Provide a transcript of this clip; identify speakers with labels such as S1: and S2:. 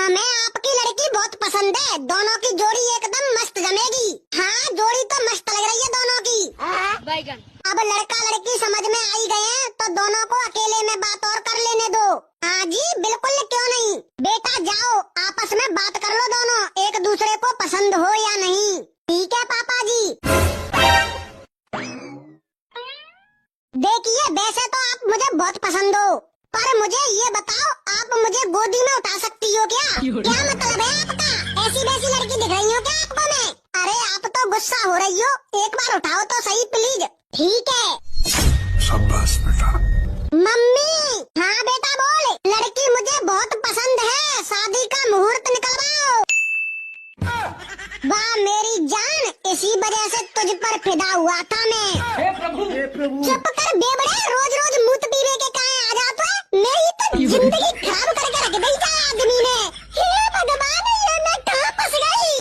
S1: हमें आपकी लड़की बहुत पसंद है, दोनों की जोड़ी एकदम मस्त जमेगी। हाँ, जोड़ी तो मस्त लग रही है दोनों की।
S2: बैगन।
S1: अब लड़का लड़की समझ में आ ही गए हैं, तो दोनों को अकेले में बात और कर लेने दो। हाँ जी बिल्कुल, क्यों नहीं। बेटा जाओ आपस में बात कर लो दोनों, एक दूसरे को पसंद हो या नहीं। ठीक है पापा जी। देखिए वैसे तो आप मुझे बहुत पसंद हो, पर मुझे ये बताओ आप मुझे गोदी में उठा सकती हो क्या? क्या मतलब है आपका? ऐसी वैसी लड़की दिख रही हो क्या आपको मैं? अरे आप तो गुस्सा हो रही हो, एक बार उठाओ तो सही प्लीज। ठीक है।
S3: शाबाश बेटा।
S1: मम्मी। हाँ बेटा बोल। लड़की मुझे बहुत पसंद है, शादी का मुहूर्त निकलवाओ। वाह मेरी जान, इसी वजह से तुझ पर फिदा हुआ था मैं।
S2: हे प्रभु, हे प्रभु।
S1: चुप कर बेबड़े, रोज रोज मूत पीने के काहे आ जाता है? मेरी तो जिंदगी खराब करके रख दी था आदमी ने। हे भगवान, ये मैं कहाँ फंस गई?